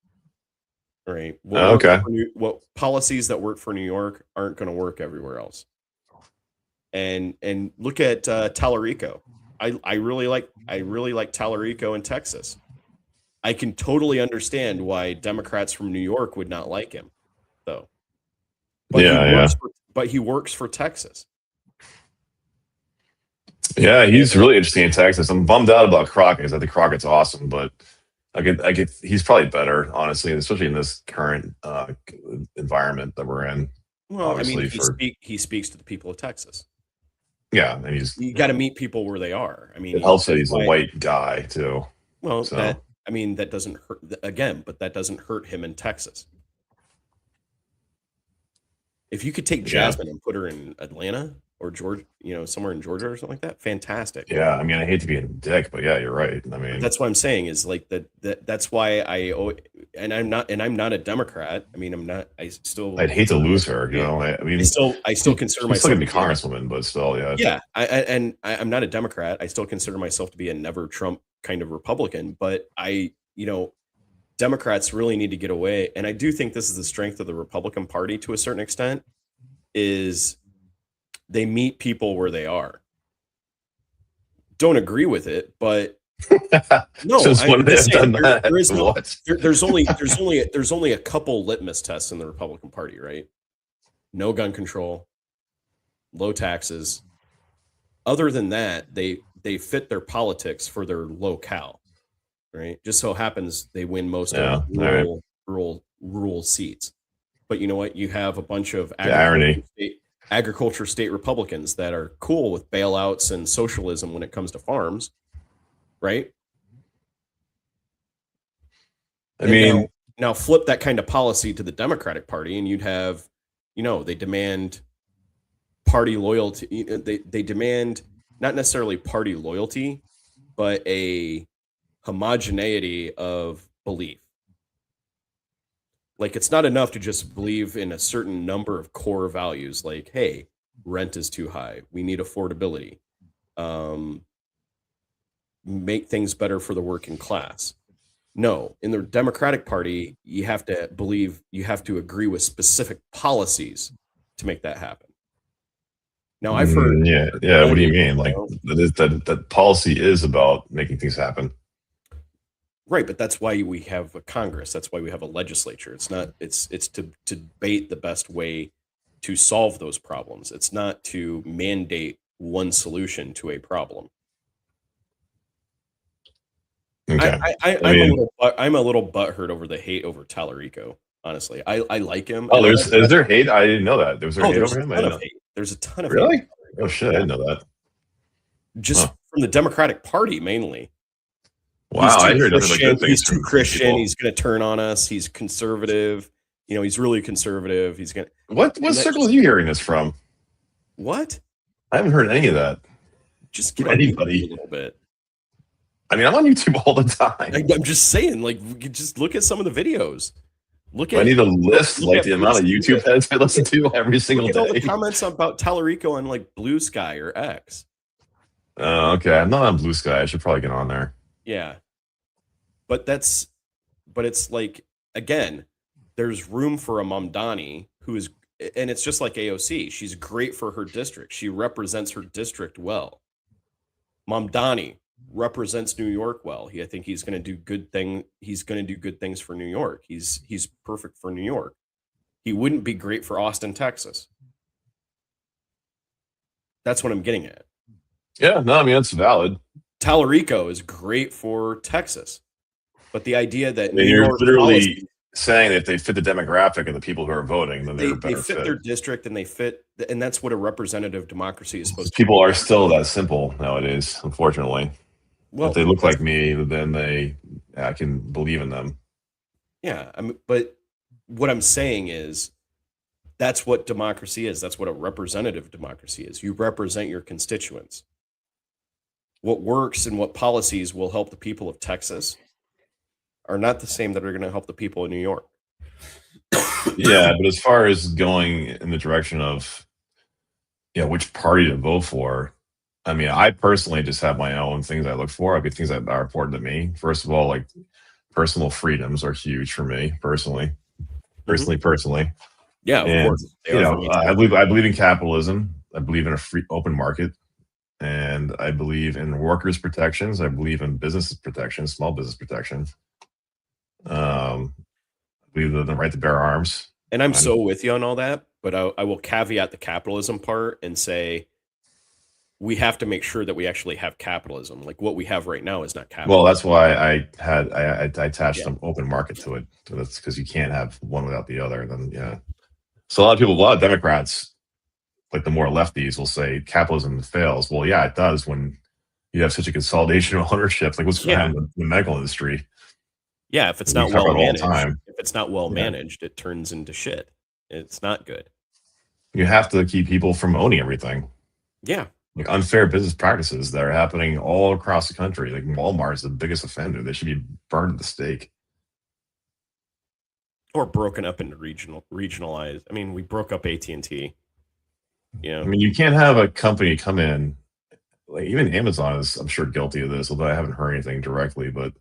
S2: right?
S1: Okay.
S2: What policies that work for New York aren't going to work everywhere else. And look at Tallarico. I really like Tallarico in Texas. I can totally understand why Democrats from New York would not like him, though. But he works for Texas.
S1: Yeah, he's really interesting in Texas. I'm bummed out about Crockett. I think Crockett's awesome, but I get he's probably better, honestly, especially in this current environment that we're in.
S2: Well, I mean, he speaks to the people of Texas.
S1: Yeah, and
S2: you got to meet people where they are. I mean,
S1: it helps that he's a white guy too.
S2: Well, so. That doesn't hurt again, but that doesn't hurt him in Texas. If you could take Jasmine and put her in Atlanta or Georgia, somewhere in Georgia or something like that, fantastic.
S1: Yeah, I mean, I hate to be a dick, but yeah, you're right. I mean,
S2: that's what I'm saying is like that's why I'm not a Democrat. I mean, I'd
S1: hate to lose her. I mean,
S2: I still consider myself
S1: still gonna be congresswoman, but still, yeah.
S2: Yeah, I'm not a Democrat. I still consider myself to be a never Trump kind of Republican, but Democrats really need to get away. And I do think this is the strength of the Republican Party to a certain extent, is they meet people where they are. Don't agree with it, but no, there's only a couple litmus tests in the Republican Party, right? No gun control, low taxes. Other than that, they fit their politics for their locale, right? Just so happens they win most of rural seats. But you know what? You have a bunch of agriculture state Republicans that are cool with bailouts and socialism when it comes to farms, right?
S1: I mean,
S2: now flip that kind of policy to the Democratic Party, and you'd have, they demand party loyalty. They demand not necessarily party loyalty, but a homogeneity of belief. Like, it's not enough to just believe in a certain number of core values, like, hey, rent is too high, we need affordability, make things better for the working class. No, in the Democratic Party, you have to agree with specific policies to make that happen. Now, I've heard,
S1: what do you mean? Like, that policy is about making things happen.
S2: Right, but that's why we have a Congress. That's why we have a legislature. It's not. It's to debate the best way to solve those problems. It's not to mandate one solution to a problem.
S1: Okay.
S2: I'm a little butthurt over the hate over Tallarico. Honestly, I like him.
S1: Oh, is there hate? I didn't know that. There's hate over him.
S2: There's a ton of
S1: really.
S2: Hate.
S1: Oh shit! I didn't know that.
S2: Just from the Democratic Party mainly.
S1: Wow, I heard nothing but good things.
S2: He's too Christian. He's going to turn on us. He's conservative. He's really conservative. He's going to.
S1: What circle are you hearing this from?
S2: What?
S1: I haven't heard any of that.
S2: Just get anybody a little bit.
S1: I mean, I'm on YouTube all the time.
S2: I'm just saying, like, just look at some of the videos.
S1: I need a list, like the amount of YouTube heads I listen to every single day.
S2: All the comments about Tallarico on like Blue Sky or X.
S1: Oh, okay. I'm not on Blue Sky. I should probably get on there.
S2: Yeah. But it's like, again, there's room for a Mamdani who is, and it's just like AOC. She's great for her district. She represents her district well. Mamdani represents New York well. I think he's going to do good thing. He's going to do good things for New York. He's perfect for New York. He wouldn't be great for Austin, Texas. That's what I'm getting at.
S1: Yeah, no, I mean, that's valid.
S2: Tallarico is great for Texas, but the idea that
S1: you're literally saying that if they fit the demographic of the people who are voting, then
S2: they fit their district, and that's what a representative democracy is supposed to.
S1: People are still that simple nowadays, unfortunately. Well, if they look like me, then I can believe in them.
S2: Yeah, but what I'm saying is that's what democracy is. That's what a representative democracy is. You represent your constituents. What works and what policies will help the people of Texas are not the same that are going to help the people in New York.
S1: Yeah, but as far as going in the direction of which party to vote for, I mean, I personally just have my own things I look for. I mean, things that are important to me. First of all, like personal freedoms are huge for me personally. Personally.
S2: Yeah, of course.
S1: I believe in capitalism. I believe in a free open market, and I believe in workers' protections. I believe in business protection, small business protection. I believe in the right to bear arms.
S2: And I'm so with you on all that, but I will caveat the capitalism part and say we have to make sure that we actually have capitalism. Like what we have right now is not capitalism.
S1: Well, that's why I attached
S2: Yeah.
S1: an open market to it. So that's because you can't have one without the other. Then yeah. So a lot of Democrats, like the more lefties, will say capitalism fails. Well, yeah, it does when you have such a consolidation of ownership. Like what's going on in the medical industry?
S2: Yeah, if it's
S1: We
S2: not
S1: talk
S2: well
S1: about it all the
S2: managed,
S1: time. Yeah.
S2: managed, it turns into shit. It's not good.
S1: You have to keep people from owning everything.
S2: Yeah.
S1: Like unfair business practices that are happening all across the country. Like Walmart is the biggest offender. They should be burned at the stake.
S2: Or broken up into regionalized. I mean, we broke up AT&T. You know?
S1: I mean, you can't have a company come in, like even Amazon is, I'm sure, guilty of this, although I haven't heard anything directly, but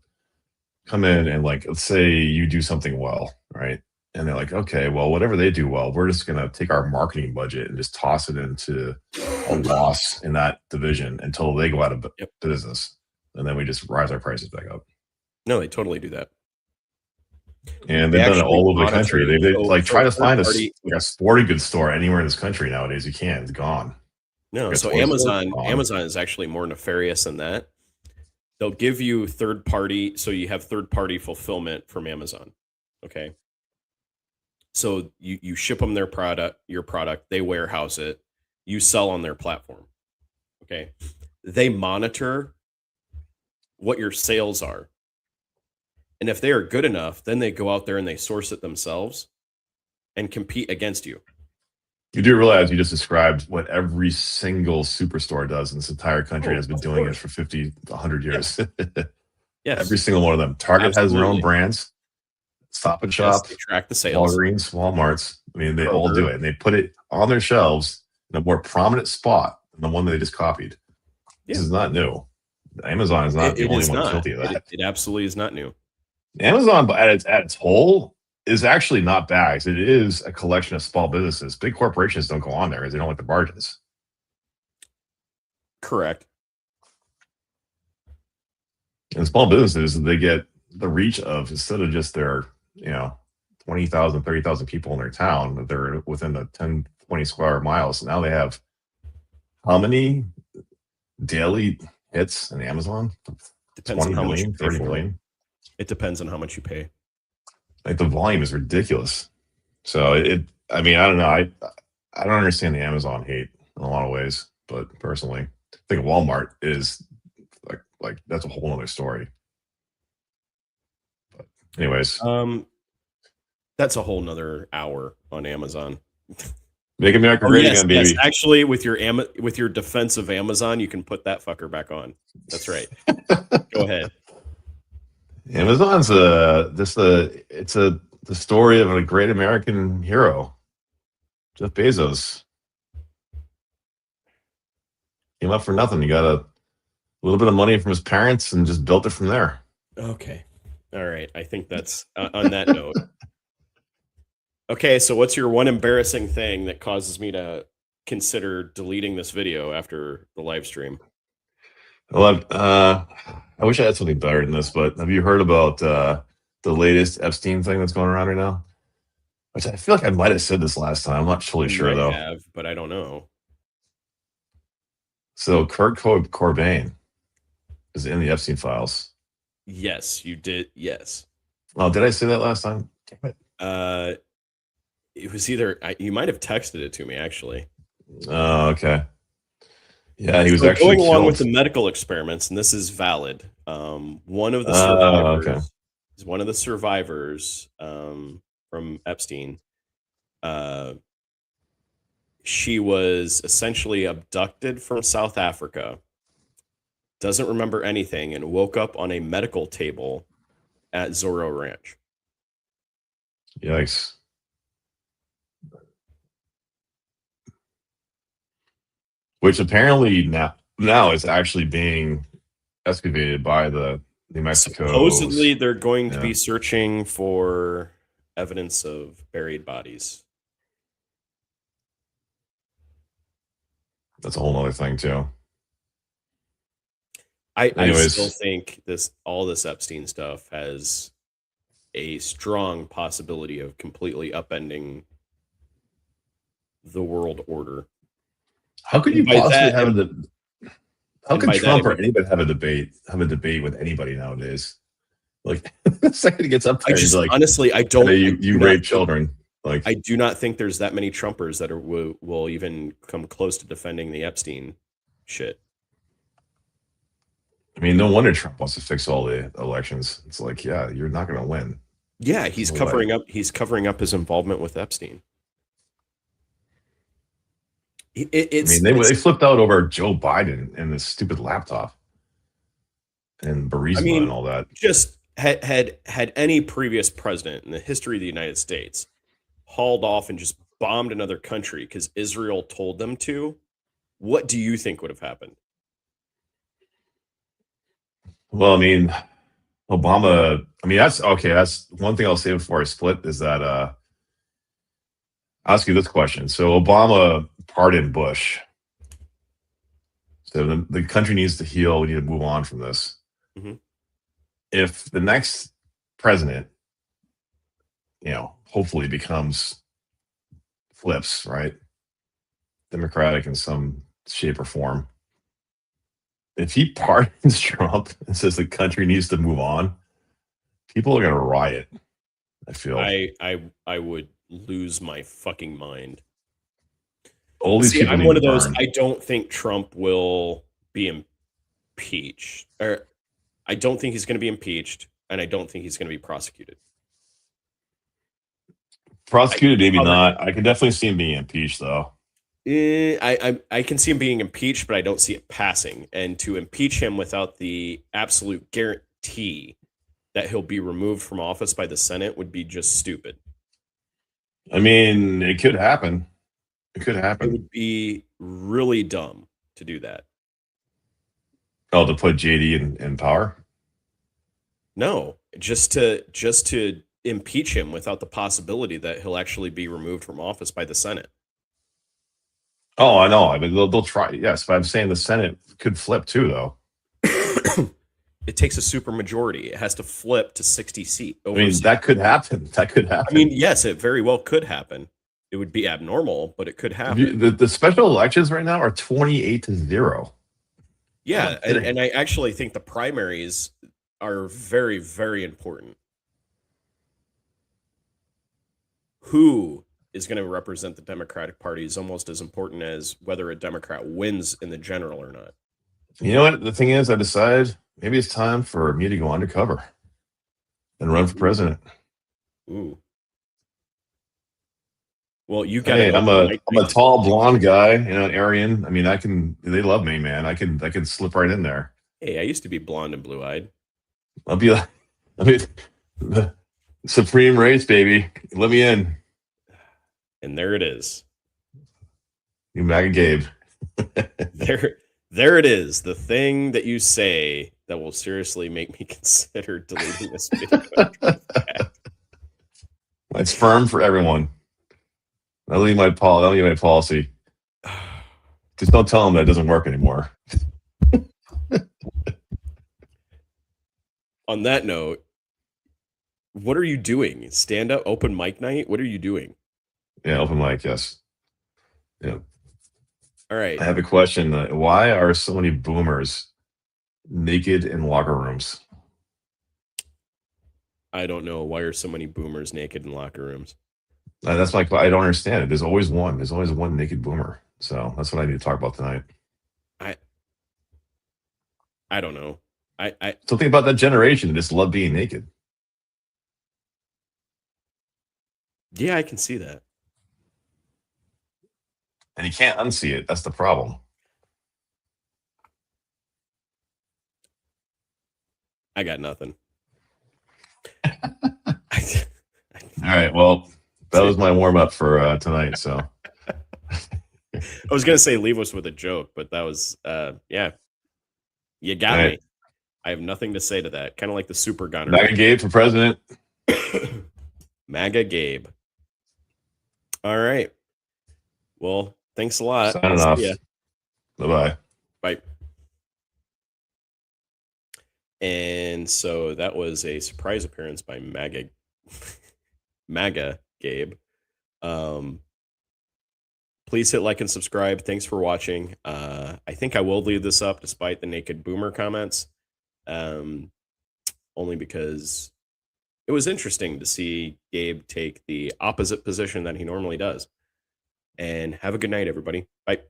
S1: come in and like, let's say you do something well, right? And they're like, okay, well, whatever they do well, we're just going to take our marketing budget and just toss it into a loss in that division until they go out of business. And then we just rise our prices back up.
S2: No, they totally do that.
S1: And they've done it all over the country. They like try to find a sporting goods store anywhere in this country nowadays. You can't. It's gone.
S2: No, so Amazon is actually more nefarious than that. They'll give you third party, so you have third party fulfillment from Amazon. Okay. So you ship them your product, they warehouse it, you sell on their platform. Okay. They monitor what your sales are. And if they are good enough, then they go out there and they source it themselves and compete against you.
S1: You do realize you just described what every single superstore does in this entire country has been doing it for 50, 100 years.
S2: Yes.
S1: Every single one of them. Target has their own brands. Stop and Shop,
S2: they track the sales.
S1: Walgreens, Walmarts. I mean, they all do it. And they put it on their shelves in a more prominent spot than the one they just copied. This is not new. Amazon is not the only one guilty of that.
S2: It absolutely is not new.
S1: Amazon, at its whole, is actually not bad. It is a collection of small businesses. Big corporations don't go on there because they don't like the margins.
S2: Correct.
S1: And small businesses, they get the reach of, instead of just their 20,000, 30,000 people in their town, that they're within the 10, 20 square miles. Now they have how many daily hits in Amazon?
S2: Depends on how much you pay
S1: 30
S2: for
S1: million.
S2: It depends on how much you pay.
S1: Like the volume is ridiculous. So I mean, I don't know. I don't understand the Amazon hate in a lot of ways, but personally, I think Walmart is like that's a whole other story. But anyways,
S2: that's a whole nother hour on Amazon.
S1: Make America great again, baby.
S2: Yes. Actually, with your defense of Amazon, you can put that fucker back on. That's right. Go ahead.
S1: Amazon's the story of a great American hero, Jeff Bezos. Came up for nothing. He got a little bit of money from his parents and just built it from there.
S2: Okay. All right. I think that's on that note. Okay. So what's your one embarrassing thing that causes me to consider deleting this video after the live stream?
S1: Well, I wish I had something better than this, but have you heard about the latest Epstein thing that's going around right now? Which I feel like I might have said this last time. I'm not totally sure though.
S2: Have, but I don't know.
S1: So Kurt Cobain is in the Epstein files.
S2: Yes, you did. Yes.
S1: Oh, did I say that last time?
S2: It was either you might have texted it to me actually.
S1: Oh, okay. Yeah, he was actually
S2: going along with the medical experiments, and this is valid. One of the survivors is one of the survivors from Epstein. She was essentially abducted from South Africa, doesn't remember anything, and woke up on a medical table at Zorro Ranch.
S1: Yikes. Which apparently now is actually being excavated by the New Mexico.
S2: Supposedly, they're going to be searching for evidence of buried bodies.
S1: That's a whole other thing too.
S2: I still
S1: Anyways,
S2: think all this Epstein stuff has a strong possibility of completely upending the world order.
S1: how could
S2: And
S1: you
S2: by
S1: possibly
S2: that,
S1: have how
S2: and
S1: could
S2: by that, I
S1: Trump or
S2: mean,
S1: anybody have a debate with anybody nowadays? Like the second he gets up
S2: I
S1: there, he's
S2: just
S1: like,
S2: honestly,
S1: hey,
S2: I
S1: you
S2: do not
S1: rape
S2: think
S1: children. Like,
S2: I do not think there's that many Trumpers that will even come close to defending the Epstein shit.
S1: I mean, no wonder Trump wants to fix all the elections. It's like, yeah, you're not going to win.
S2: Yeah,
S1: No way.
S2: he's covering up his involvement with Epstein.
S1: I mean,
S2: It's
S1: they flipped out over Joe Biden and this stupid laptop and
S2: I
S1: Burisma and
S2: mean,
S1: all that.
S2: just had any previous president in the history of the United States hauled off and just bombed another country because Israel told them to, what do you think would have happened?
S1: Well, I mean, Obama. I mean, that's okay. That's one thing I'll say before I split is that I'll ask you this question. So Obama pardoned Bush. So the country needs to heal. We need to move on from this.
S2: Mm-hmm.
S1: If the next president, hopefully becomes flips, right? Democratic in some shape or form. If he pardons Trump and says the country needs to move on, people are going to riot. I feel
S2: I would lose my fucking mind.
S1: all these
S2: See,
S1: people
S2: I'm
S1: need
S2: one
S1: to
S2: of those.
S1: burn.
S2: I don't think Trump will be impeached, or I don't think he's going to be impeached, and I don't think he's going to be prosecuted.
S1: Prosecuted, maybe
S2: However,
S1: not. I can definitely see him being impeached, though.
S2: I can see him being impeached, but I don't see it passing. And to impeach him without the absolute guarantee that he'll be removed from office by the Senate would be just stupid.
S1: I mean, it could happen. It could
S2: It
S1: happen.
S2: would be really dumb to do that.
S1: Oh, to put JD in power?
S2: No, just to impeach him without the possibility that he'll actually be removed from office by the Senate.
S1: Oh, I know. I mean, they'll try. Yes, but I'm saying the Senate could flip too, though.
S2: It takes a super majority. It has to flip to 60 seat
S1: I
S2: over.
S1: mean, that could happen. That could happen.
S2: I mean, yes, it very well could happen. It would be abnormal, but it could happen.
S1: The special elections right now are 28-0.
S2: Yeah, and I actually think the primaries are very, very important. Who is going to represent the Democratic Party is almost as important as whether a Democrat wins in the general or not.
S1: You know what? The thing is, I decided maybe it's time for me to go undercover and run for president.
S2: Ooh. Well, you got
S1: Hey,
S2: an open mic
S1: I'm a
S2: night.
S1: tall blonde guy, Aryan. I mean, they love me, man. I can slip right in there.
S2: Hey, I used to be blonde and blue-eyed.
S1: I'll be like, I mean, the supreme race, baby. Let me in.
S2: And there it is.
S1: You MAGA Gabe.
S2: There it is. The thing that you say that will seriously make me consider deleting this video.
S1: It's firm for everyone. That'll be my policy. Just don't tell them that it doesn't work anymore.
S2: On that note, what are you doing? Stand up open mic night? What are you doing?
S1: Yeah, open mic, yes. Yeah.
S2: All right.
S1: I have a question. Why are so many boomers naked in locker rooms?
S2: I don't know. Why are so many boomers naked in locker rooms?
S1: That's my. I don't understand it. There's always one. There's always one naked boomer. So that's what I need to talk about tonight.
S2: I don't know.
S1: Something about that generation that just love being naked.
S2: Yeah, I can see that.
S1: And you can't unsee it. That's the problem.
S2: I got nothing.
S1: All right. Well, that was my warm up for tonight. So
S2: I was gonna say leave us with a joke, but that was yeah. You got me. I have nothing to say to that. Kind of like the super gunner.
S1: MAGA Gabe for president.
S2: MAGA Gabe. All right. Well, thanks a lot.
S1: Signing off. Bye-bye.
S2: Bye. And so that was a surprise appearance by MAGA Gabe. Please hit like and subscribe. Thanks for watching. I think I will leave this up despite the naked boomer comments, only because it was interesting to see Gabe take the opposite position that he normally does. And have a good night, everybody. Bye.